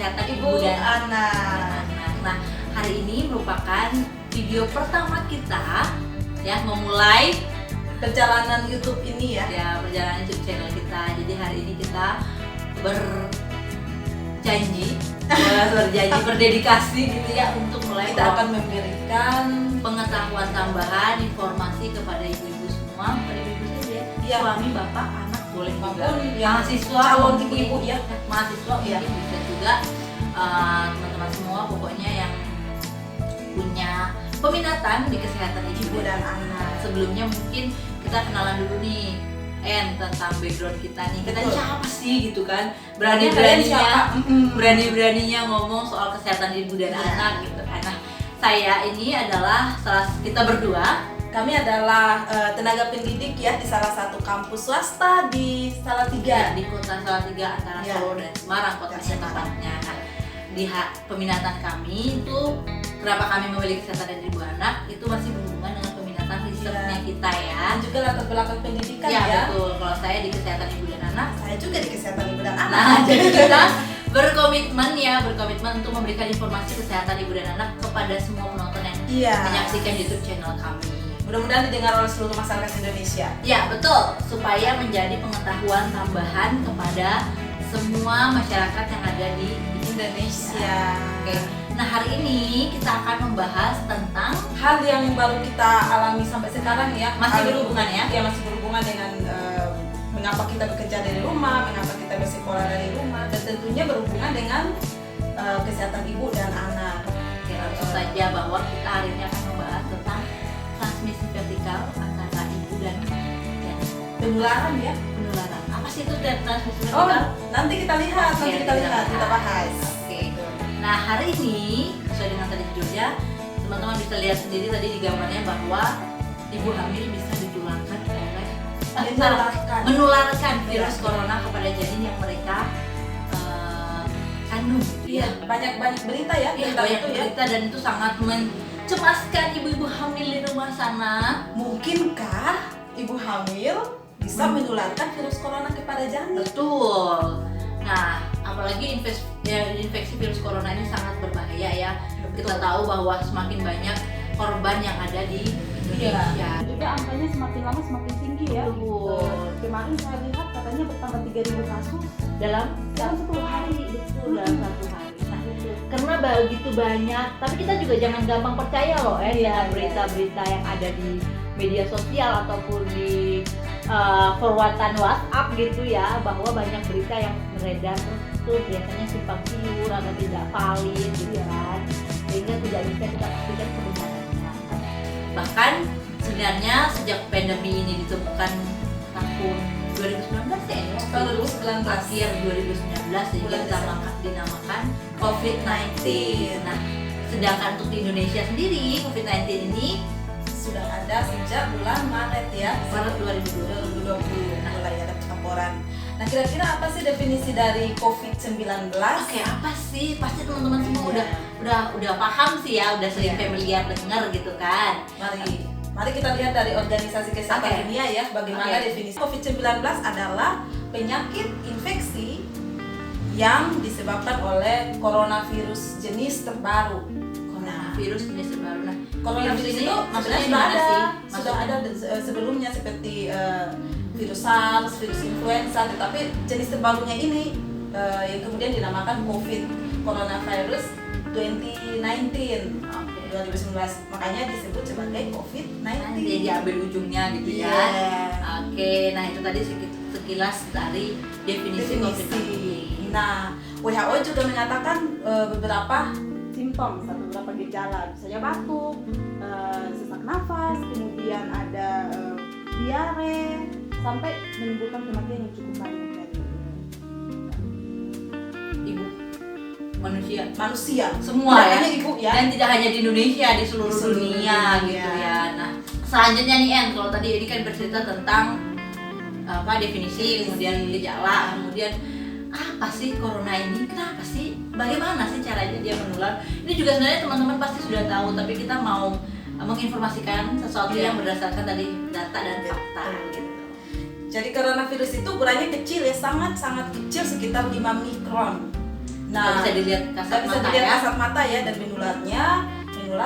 kesehatan ibu dan anak. Nah, hari ini merupakan video pertama kita ya, memulai perjalanan YouTube ini ya. Ya, perjalanan YouTube channel kita. Jadi hari ini kita berjanji berdedikasi gitu ya untuk mulai Kita akan memberikan pengetahuan tambahan, informasi kepada ibu-ibu semua, kepada ibu saja, Iya. suami, bapak, anak boleh juga, Maupun yang mahasiswa, calon mungkin ibu ya. mahasiswa Iya. mungkin bisa juga, teman-teman semua pokoknya yang punya peminatan di kesehatan Ibu dan anak. Sebelumnya mungkin kita kenalan dulu nih tentang background kita nih, kita Betul. siapa sih gitu kan, Kalian berani-beraninya ngomong soal kesehatan ibu dan Iya. anak gitu kan. Nah, saya ini adalah kita berdua. Kami adalah tenaga pendidik ya di salah satu kampus swasta di Salatiga. Di kota Salatiga antara Ya. Solo dan Semarang kotanya tepatnya. Nah, di peminatan kami itu, kenapa kami memilih kesehatan dan ibu anak itu masih berhubungan dengan peminatan risetnya kita ya. Dan juga latar belakang pendidikan Ya, ya. betul. Kalau saya di kesehatan ibu dan anak. Saya juga di kesehatan ibu dan anak. Nah, jadi kita berkomitmen untuk memberikan informasi kesehatan ibu dan anak kepada semua penonton yang Iya. menyaksikan YouTube channel kami. Mudah-mudahan didengar oleh seluruh masyarakat Indonesia. Ya, betul. Supaya menjadi pengetahuan tambahan kepada semua masyarakat yang ada di Indonesia. Oke. Nah, hari ini kita akan membahas tentang Hal yang baru kita alami sampai sekarang ya. Masih berhubungan ya? Iya, masih berhubungan dengan mengapa kita bekerja dari rumah, mengapa kita bersekolah dari rumah, dan tentunya berhubungan dengan kesehatan ibu dan anak. langsung saja bahwa kita hari ini akan membahas tentang transmisi vertikal antara ibu dan Penularan ya. penularan. Apa sih itu transmisi Oh, vertikal? nanti kita lihat, Oke, nanti kita lihat, kita bahas. Oke. Nah, hari ini sesuai dengan tadi judulnya, teman-teman bisa lihat sendiri tadi di gambarnya bahwa ibu hamil bisa ditularkan oleh menularkan virus corona kepada janin yang mereka kandung. Iya, banyak berita ya, Iya, tentang banyak itu ya. berita dan itu sangat mencemaskan ibu-ibu hamil di rumah sana. Mungkinkah ibu hamil bisa menularkan virus corona kepada janin? Betul. Nah, apalagi infeksi virus corona ini sangat berbahaya ya. Kita tahu bahwa semakin banyak korban yang ada di Indonesia. Dan juga angkanya semakin lama semakin tinggi ya. Betul. Kemarin saya lihat katanya bertambah 3.000 kasus Dalam dalam 10 hari. Betul, dalam satu hari. Nah, karena begitu banyak, tapi kita juga jangan gampang percaya loh dengan berita-berita yang ada di media sosial ataupun di forwardan WhatsApp gitu ya, bahwa banyak berita yang beredar terus biasanya simpang siur atau tidak valid gitu kan, sehingga tidak bisa kita pastikan kebenarannya. Bahkan sebenarnya sejak pandemi ini ditemukan tahun 2019 ya, Tahun 2019. akhir 2019 sehingga kita dinamakan COVID-19. Nah, sedangkan untuk di Indonesia sendiri COVID-19 ini Sudah ada sejak bulan Maret ya, Maret 2020. 2020 mulai ada laporan. Nah, kira-kira apa sih definisi dari COVID-19? Oke, apa sih? Pasti teman-teman semua udah paham sih ya, udah sering familiar dengar gitu kan. Mari kita lihat dari Organisasi Kesehatan Oke. Dunia ya, bagaimana Oke. definisi COVID-19 adalah penyakit infeksi yang disebabkan oleh coronavirus jenis terbaru. Virus jenis terbaru. Nah, Coronavirus virus ini itu maksudnya sebenarnya gimana sih? sudah ada sebelumnya seperti virus SARS, virus influenza, tetapi jenis terbarunya ini yang kemudian dinamakan COVID Coronavirus 2019. Oke. 2019, makanya disebut sebagai COVID-19. Nanti diambil ujungnya gitu ya. Iya. Oke, nah itu tadi sekilas dari definisi COVID-19. Nah, WHO juga menyatakan beberapa Simptom, beberapa gejala, misalnya batuk, sesak nafas, kemudian ada diare, sampai menimbulkan kematian yang cukup banyak. Ibu manusia Tidak semua ya. hanya ibu ya. Dan tidak hanya di Indonesia, di seluruh dunia gitu ya. Nah, selanjutnya nih kalau tadi ini kan bercerita tentang definisi, kemudian gejala, kemudian apa sih corona ini, kenapa sih, bagaimana sih caranya dia menular. Ini juga sebenarnya teman-teman pasti sudah tahu, tapi kita mau menginformasikan sesuatu yang berdasarkan tadi data dan fakta gitu. Jadi coronavirus itu ukurannya kecil ya, sangat-sangat kecil, sekitar 5 mikron. Nggak bisa dilihat kasat bisa mata dilihat ya. kasat mata ya, dan menular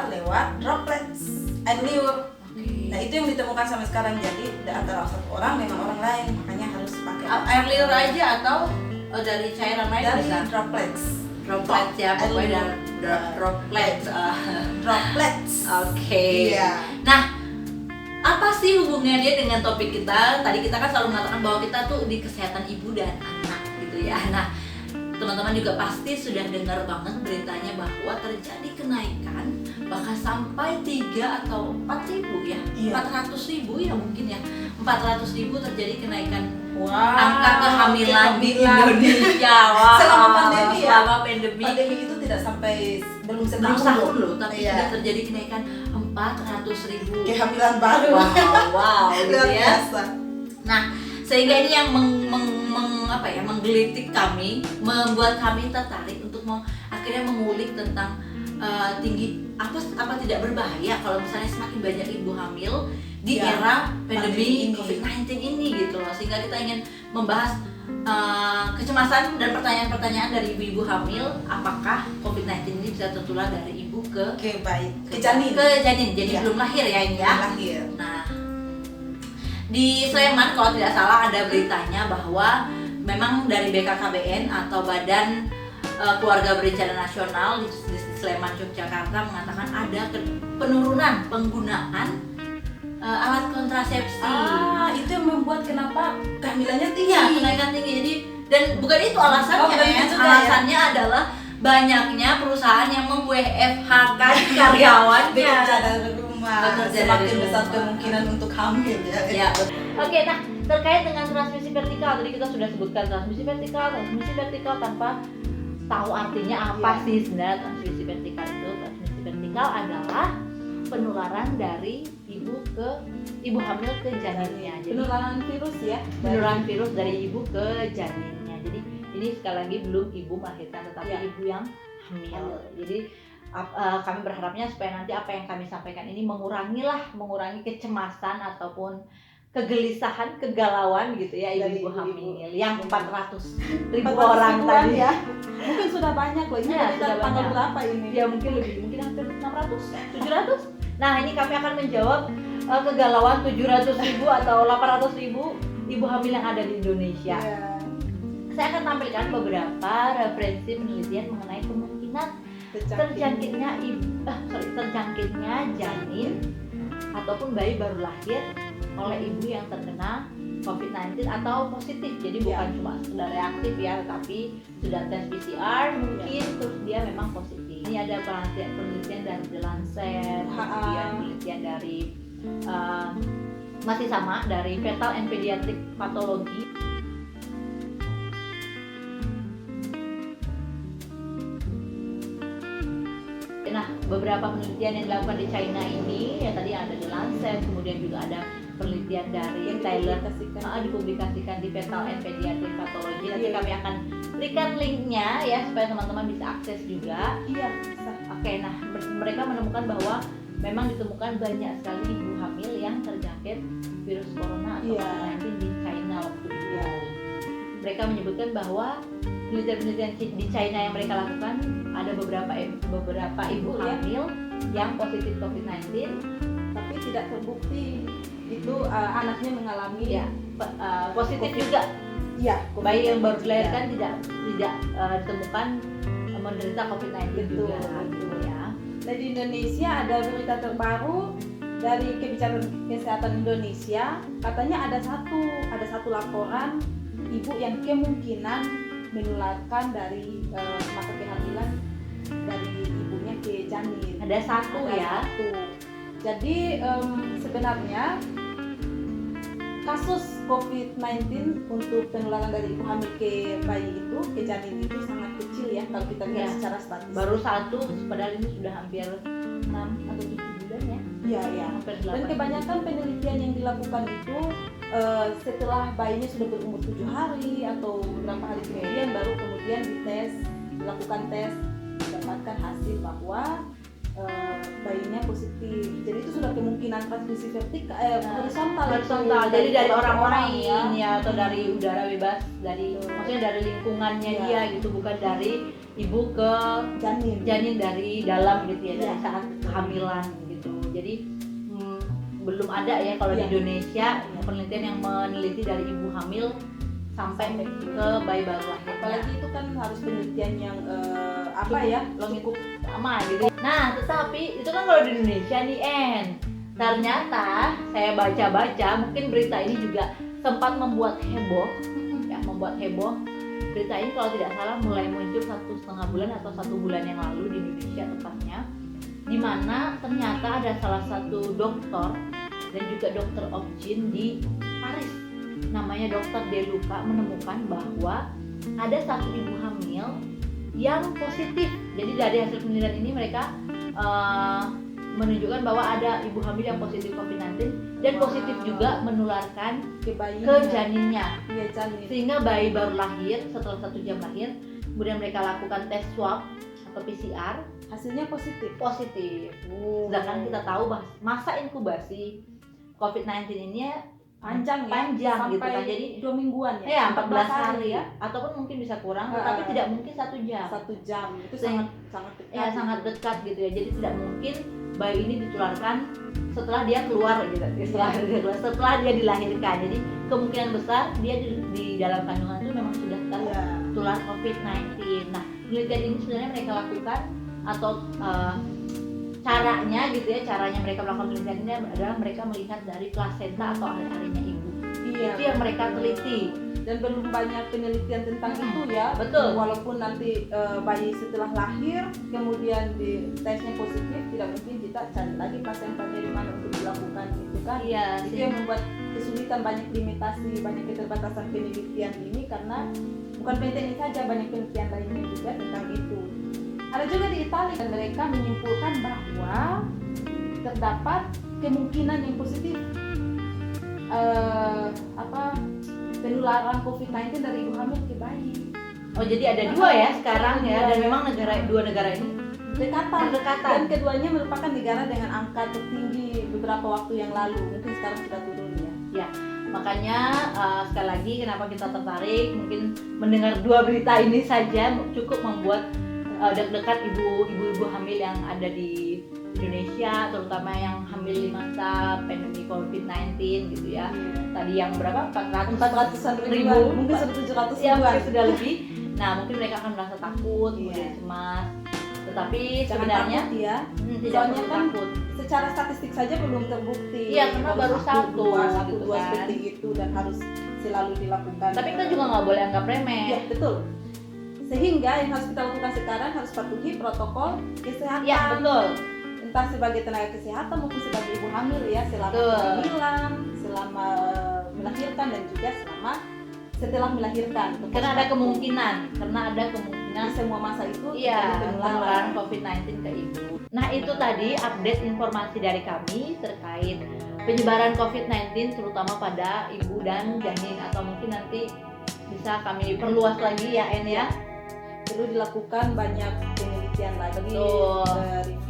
lewat droplets air liur. Nah itu yang ditemukan sampai sekarang, jadi antara satu orang dengan orang lain, makanya harus pakai Air liur aja atau dari cairan lain dari bisa? droplets. Droplets ya, Air pokoknya liur. droplets. Droplets. Oke. Iya. Nah, apa sih hubungannya dia dengan topik kita? Tadi kita kan selalu mengatakan bahwa kita tuh di kesehatan ibu dan anak gitu ya. Nah, teman-teman juga pasti sudah dengar banget beritanya bahwa terjadi kenaikan bahkan sampai 3 atau 4 ribu ya, Iya. 400 ribu ya mungkin ya, 400 ribu terjadi kenaikan Wow. angka kehamilan di kehamilan. Indonesia. Wow. Selama pandemi ya. Selama pandemi. Pandemi itu tidak sampai belum Belum setahun setahun loh, tapi Iya. sudah terjadi kenaikan 400 ribu. kehamilan baru. Wow, gitu Luar ya. biasa. Nah, sehingga ini yang menggelitik kami, membuat kami tertarik untuk akhirnya mengulik tentang tinggi apa tidak berbahaya kalau misalnya semakin banyak ibu hamil di Ya, era pandemi pandemi ini. COVID-19 ini gitu loh. Sehingga kita ingin membahas kecemasan dan pertanyaan-pertanyaan dari ibu-ibu hamil, apakah COVID-19 ini bisa tertular dari ibu ke Oke, baik. Ke janin. jadi Iya. belum lahir ya ini ya. Lahir. Nah, di Sleman kalau tidak salah ada beritanya bahwa memang dari BKKBN atau Badan Keluarga Berencana Nasional di Sleman, Yogyakarta mengatakan ada penurunan penggunaan alat kontrasepsi. Itu yang membuat kenapa kehamilannya tinggi. Iya, kenaikan tinggi. Jadi dan bukan itu alasannya, Oh, bukan itu Men. juga ya? Alasannya adalah banyaknya perusahaan yang mem-WFH karyawannya. Bekerja dari rumah. Bekerja dari Semakin rumah. besar kemungkinan untuk hamil ya. Ya, betul. Oke, nah terkait dengan transmisi vertikal, tadi kita sudah sebutkan transmisi vertikal tanpa tahu artinya apa Iya. sih sebenarnya transmisi vertikal itu. Transmisi vertikal adalah penularan dari ibu hamil ke janinnya. Jadi Penularan virus ya. penularan virus dari ibu ke janinnya. Jadi ini sekali lagi belum ibu melahirkan, tetapi Ya. ibu yang hamil. Jadi kami berharapnya supaya nanti apa yang kami sampaikan ini mengurangi kecemasan ataupun kegelisahan, kegalauan gitu ya Dari ibu-ibu ibu-ibu. hamil yang 400 ribu 400 orang ribuan tadi ya. Mungkin sudah banyak loh. Ini Ya, kita sudah tanggal banyak. berapa ini? Ya mungkin hampir 600, 700. Nah ini kami akan menjawab kegalauan 700 ribu atau 800 ribu ibu hamil yang ada di Indonesia. Iya. Saya akan tampilkan beberapa referensi penelitian mengenai kemungkinan terjangkitnya janin ataupun bayi baru lahir oleh ibu yang terkena COVID-19 atau positif. Jadi bukan cuma sekedar reaktif ya, tetapi sudah tes PCR mungkin terus dia memang positif. Ini ada penelitian dari The Lancet, kemudian penelitian dari masih sama dari Fetal and Pediatric Pathology. Nah, beberapa penelitian yang dilakukan di China ini ya tadi ada The Lancet, kemudian juga ada penelitian dari Yang Taylor dipublikasikan di Fetal and Pediatric Pathology. Nanti Iya. kami akan berikan linknya ya supaya teman-teman bisa akses juga. Iya, bisa. Oke, nah mereka menemukan bahwa memang ditemukan banyak sekali ibu hamil yang terjangkit virus corona atau Iya. COVID-19 di China waktu itu. Iya. Mereka menyebutkan bahwa penelitian di China yang mereka lakukan ada beberapa ibu Ya. hamil yang positif COVID-19 Tapi tidak terbukti itu anaknya mengalami ya positif COVID. juga. Iya, Bayi yang baru COVID. dilahirkan tidak ditemukan menderita COVID-19 Betul, juga betul. ya. Dan di Indonesia ada berita terbaru dari Kebijakan Kesehatan Indonesia, katanya ada satu laporan ibu yang kemungkinan menularkan dari masa kehamilan dari ibunya ke janin. Ada satu Ada ya. satu. Jadi sebenarnya kasus COVID-19 untuk penularan dari ibu hamil ke bayi itu, ke janin itu sangat kecil ya kalau kita lihat Ya. secara statistik. Baru satu, padahal ini sudah hampir 6 atau 7 bulan ya. Iya, iya. Hampir Dan 8 kebanyakan penelitian yang dilakukan itu setelah bayinya sudah berumur 7 hari atau beberapa hari kemudian baru kemudian dilakukan tes, dapatkan hasil bahwa bayinya positif. Jadi itu sudah kemungkinan transmisi horizontal. Horizontal. itu, Jadi dari orang orang lain ya. ya, atau dari udara bebas, dari maksudnya dari lingkungannya Iya. dia gitu, bukan dari ibu ke janin dari dalam gitu ya, dari Iya. saat kehamilan gitu. Jadi belum ada ya kalau di Iya. Indonesia penelitian yang meneliti dari ibu hamil sampai ke bayi baru lahir. Apalagi itu kan harus penelitian yang apa ya, cukup lama gitu. Nah, tetapi itu kan kalau di Indonesia nih ternyata saya baca-baca, mungkin berita ini juga sempat membuat heboh, ya membuat heboh. Berita ini kalau tidak salah mulai muncul 1,5 bulan atau 1 bulan yang lalu di Indonesia tepatnya, di mana ternyata ada salah satu dokter dan juga dokter obgyn di Paris, namanya Dokter Deluca, menemukan bahwa ada satu ibu hamil yang positif. Jadi dari hasil penelitian ini mereka menunjukkan bahwa ada ibu hamil yang positif COVID-19 dan positif juga menularkan ke janinnya. Iya, janin. Sehingga bayi baru lahir, setelah 1 jam lahir, kemudian mereka lakukan tes swab atau PCR, Hasilnya positif. Sedangkan kita tahu masa inkubasi COVID-19 ini Panjang gitu kan. sampai Jadi 2 mingguan ya 14 hari hari ya. ataupun mungkin bisa kurang, tetapi tidak mungkin 1 jam. 1 jam itu Sehingga- sangat dekat. Ya sangat dekat gitu ya. Jadi tidak mungkin bayi ini ditularkan setelah dia keluar gitu. Setelah dia dilahirkan. Jadi kemungkinan besar dia di dalam kandungan itu memang sudah tertular COVID-19. Nah, penelitian ini sebenarnya mereka lakukan atau caranya gitu ya, caranya mereka melakukan penelitian ini adalah mereka melihat dari plasenta atau ari-arinya ibu. Iya. Itu yang mereka teliti. Dan belum banyak penelitian tentang itu ya. Betul. Walaupun nanti bayi setelah lahir kemudian di tesnya positif, tidak mungkin kita cari lagi plasentanya di mana untuk dilakukan itu kan. Iya, Itu yang membuat kesulitan, banyak limitasi, banyak keterbatasan penelitian ini, karena bukan PT ini saja, banyak penelitian lainnya juga tentang itu. Ada juga di Italia dan mereka menyimpulkan bahwa terdapat kemungkinan yang positif penularan COVID-19 dari ibu hamil ke bayi. Oh, jadi ada 2 ya sekarang ya, dan memang dua negara ini Berdekatan. berdekatan. Dan keduanya merupakan negara dengan angka tertinggi beberapa waktu yang lalu. Mungkin sekarang sudah turun ya. Makanya sekali lagi kenapa kita tertarik, mungkin mendengar 2 berita ini saja cukup membuat deg-degan ibu-ibu hamil yang ada di Indonesia, terutama yang hamil di masa pandemi COVID-19 gitu ya. Tadi yang berapa? 400-an ribu, mungkin 1.700 ya, ribuan. mungkin sudah lebih. Nah, mungkin mereka akan merasa takut, kemudian cemas. Tetapi Jangan sebenarnya takut ya. tidak Soalnya perlu kan takut. secara statistik saja belum terbukti. Iya, karena baru satu, satu gitu dua kan. seperti itu, dan harus selalu dilakukan. Tapi kita juga nggak boleh anggap remeh. Iya, betul. Sehingga yang harus kita lakukan sekarang harus patuhi protokol kesehatan. Ya, betul. Entah sebagai tenaga kesehatan maupun sebagai ibu hamil ya, selama Betul. kehamilan, selama melahirkan, dan juga setelah melahirkan. Karena ada kemungkinan di semua masa itu iya, terjadi penularan COVID-19 ke ibu. Nah, itu tadi update informasi dari kami terkait penyebaran COVID-19 terutama pada ibu dan janin, atau mungkin nanti bisa kami perluas lagi ya En ya. Perlu dilakukan banyak penelitian lagi, Betul.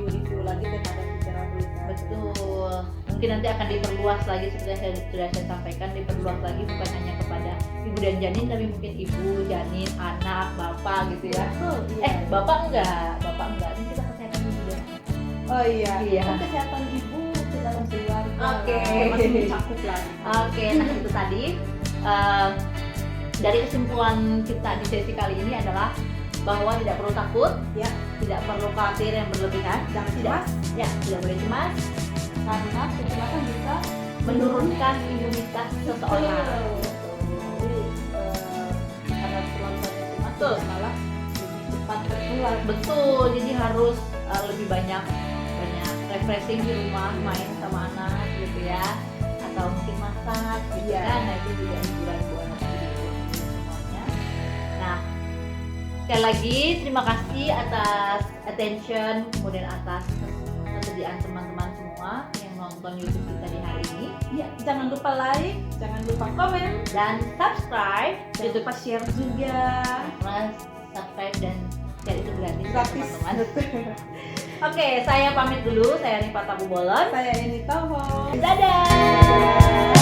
review lagi terhadap bicara berita. Betul. Mungkin nanti akan diperluas lagi seperti yang sudah saya sampaikan, diperluas lagi bukan hanya kepada ibu dan janin, tapi mungkin ibu, janin, anak, bapak gitu ya. Betul, iya. Bapak enggak. Ini kita kesehatan ibu dan anak. Oh iya. Iya. Kan kesehatan ibu, kesehatan keluarga. Oke. Masih mencakup lagi. Oke, nah itu tadi dari kesimpulan kita di sesi kali ini adalah bahwa tidak perlu takut, Ya, tidak perlu khawatir yang berlebihan, jangan cemas tidak boleh cemas, karena kecemasan bisa menurunkan imunitas seseorang. Jadi karena terlalu banyak cemas, Betul. malah lebih cepat tertular. Betul, jadi harus lebih banyak refreshing di rumah, main sama anak gitu ya, atau mungkin masak gitu Iya. kan. Nah, itu juga hiburan buat anak semuanya. Nah, sekali lagi terima kasih atas attention, kemudian atas kesediaan teman-teman semua yang nonton YouTube kita di hari ini, Ya, jangan lupa like, jangan lupa komen, dan subscribe jangan lupa share juga. Mas, subscribe dan share itu gratis ya, Gratis. teman-teman. Oke, saya pamit dulu. Saya Rifat Tabu Bolon. Saya Eni Toho. Dadah.